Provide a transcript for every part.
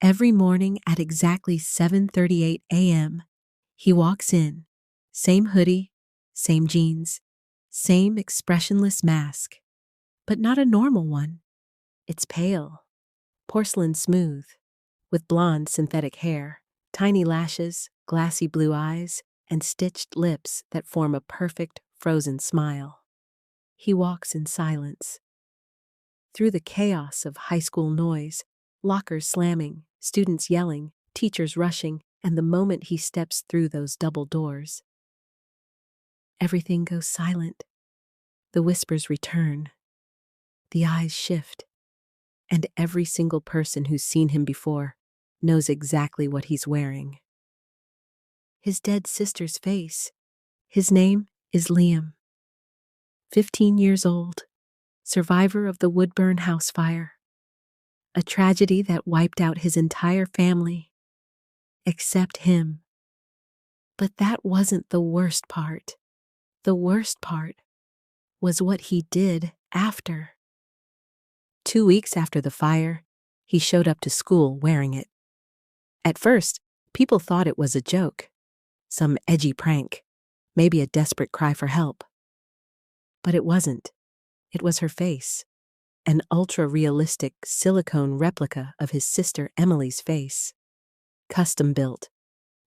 Every morning at exactly 7:38 a.m., he walks in, same hoodie, same jeans, same expressionless mask, but not a normal one. It's pale, porcelain smooth, with blonde synthetic hair, tiny lashes, glassy blue eyes, and stitched lips that form a perfect frozen smile. He walks in silence. Through the chaos of high school noise, lockers slamming, students yelling, teachers rushing, and the moment he steps through those double doors, everything goes silent. The whispers return, the eyes shift, and every single person who's seen him before knows exactly what he's wearing. His dead sister's face. His name is Liam. 15 years old, survivor of the Woodburn house fire. A tragedy that wiped out his entire family, except him. But that wasn't the worst part. The worst part was what he did after. 2 weeks after the fire, he showed up to school wearing it. At first, people thought it was a joke, some edgy prank, maybe a desperate cry for help. But it wasn't. It was her face, an ultra-realistic silicone replica of his sister Emily's face. Custom-built,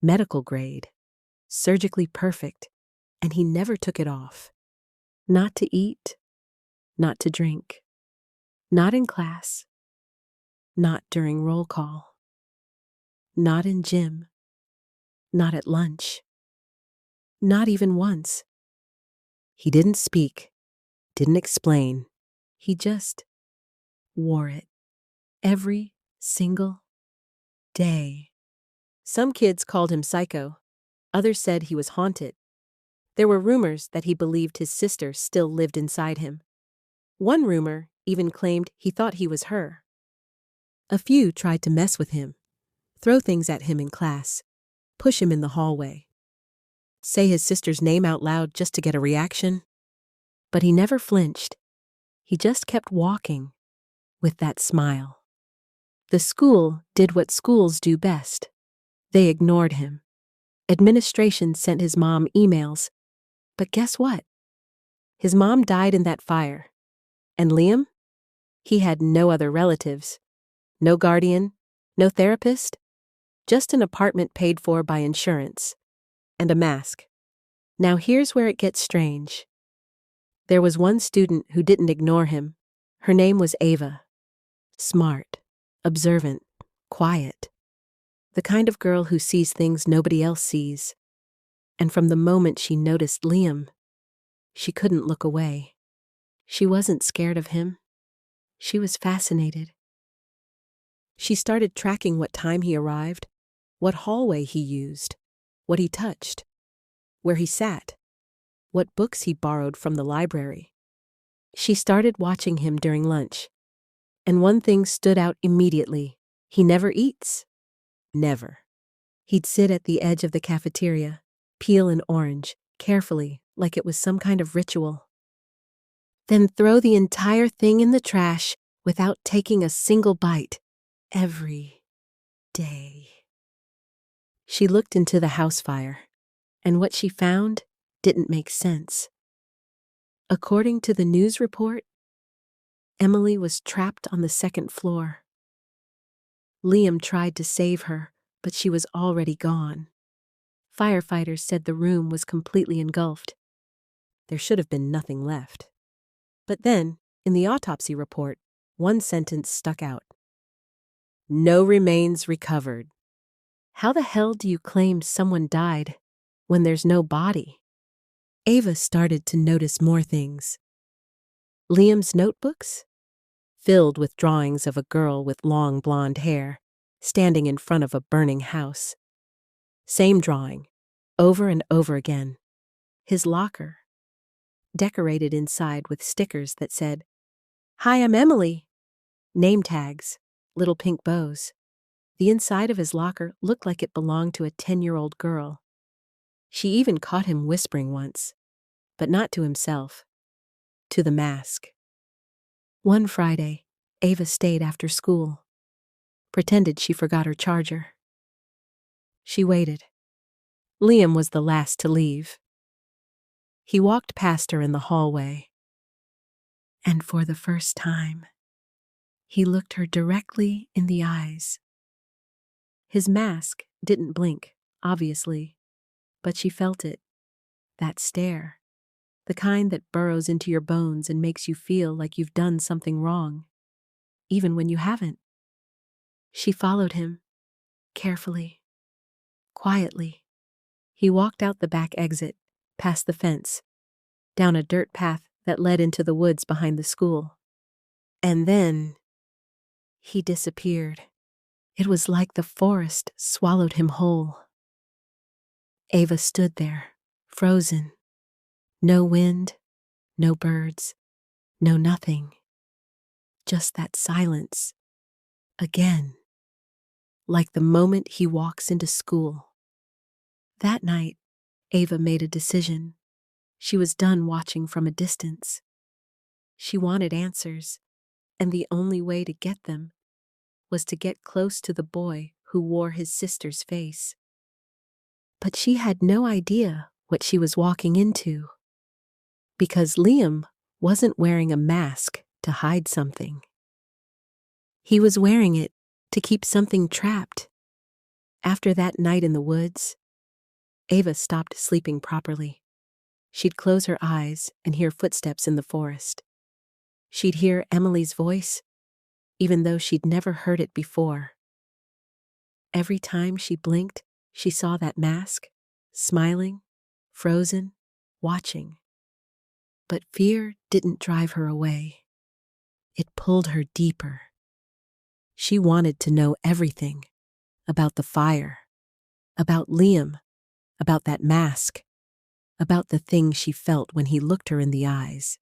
medical grade, surgically perfect, and he never took it off. Not to eat, not to drink, not in class, not during roll call, not in gym, not at lunch, not even once. He didn't speak, didn't explain, he just wore it every single day. Some kids called him psycho, others said he was haunted. There were rumors that he believed his sister still lived inside him. One rumor even claimed he thought he was her. A few tried to mess with him, throw things at him in class, push him in the hallway, say his sister's name out loud just to get a reaction. But he never flinched. He just kept walking with that smile. The school did what schools do best. They ignored him. Administration sent his mom emails. But guess what? His mom died in that fire. And Liam? He had no other relatives. No guardian, no therapist, just an apartment paid for by insurance. And a mask. Now here's where it gets strange. There was one student who didn't ignore him. Her name was Ava. Smart, observant, quiet. The kind of girl who sees things nobody else sees. And from the moment she noticed Liam, she couldn't look away. She wasn't scared of him. She was fascinated. She started tracking what time he arrived, what hallway he used, what he touched, where he sat, what books he borrowed from the library. She started watching him during lunch. And one thing stood out immediately. He never eats. Never. He'd sit at the edge of the cafeteria, peel an orange, carefully, like it was some kind of ritual. Then throw the entire thing in the trash without taking a single bite. Every day. She looked into the house fire, and what she found didn't make sense. According to the news report, Emily was trapped on the second floor. Liam tried to save her, but she was already gone. Firefighters said the room was completely engulfed. There should have been nothing left. But then, in the autopsy report, one sentence stuck out. No remains recovered. How the hell do you claim someone died when there's no body? Ava started to notice more things. Liam's notebooks? Filled with drawings of a girl with long blonde hair, standing in front of a burning house. Same drawing, over and over again. His locker, decorated inside with stickers that said, "Hi, I'm Emily." Name tags, little pink bows. The inside of his locker looked like it belonged to a 10-year-old girl. She even caught him whispering once, but not to himself, to the mask. One Friday, Ava stayed after school. pretended she forgot her charger. She waited. Liam was the last to leave. He walked past her in the hallway. And for the first time, he looked her directly in the eyes. His mask didn't blink, obviously, but she felt it. That stare. The kind that burrows into your bones and makes you feel like you've done something wrong, even when you haven't. She followed him, carefully, quietly. He walked out the back exit, past the fence, down a dirt path that led into the woods behind the school. And then he disappeared. It was like the forest swallowed him whole. Ava stood there, frozen. No wind, no birds, no nothing. Just that silence. Again. Like the moment he walks into school. That night, Ava made a decision. She was done watching from a distance. She wanted answers, and the only way to get them was to get close to the boy who wore his sister's face. But she had no idea what she was walking into. Because Liam wasn't wearing a mask to hide something. He was wearing it to keep something trapped. After that night in the woods, Ava stopped sleeping properly. She'd close her eyes and hear footsteps in the forest. She'd hear Emily's voice, even though she'd never heard it before. Every time she blinked, she saw that mask, smiling, frozen, watching. But fear didn't drive her away. It pulled her deeper. She wanted to know everything about the fire, about Liam, about that mask, about the thing she felt when he looked her in the eyes.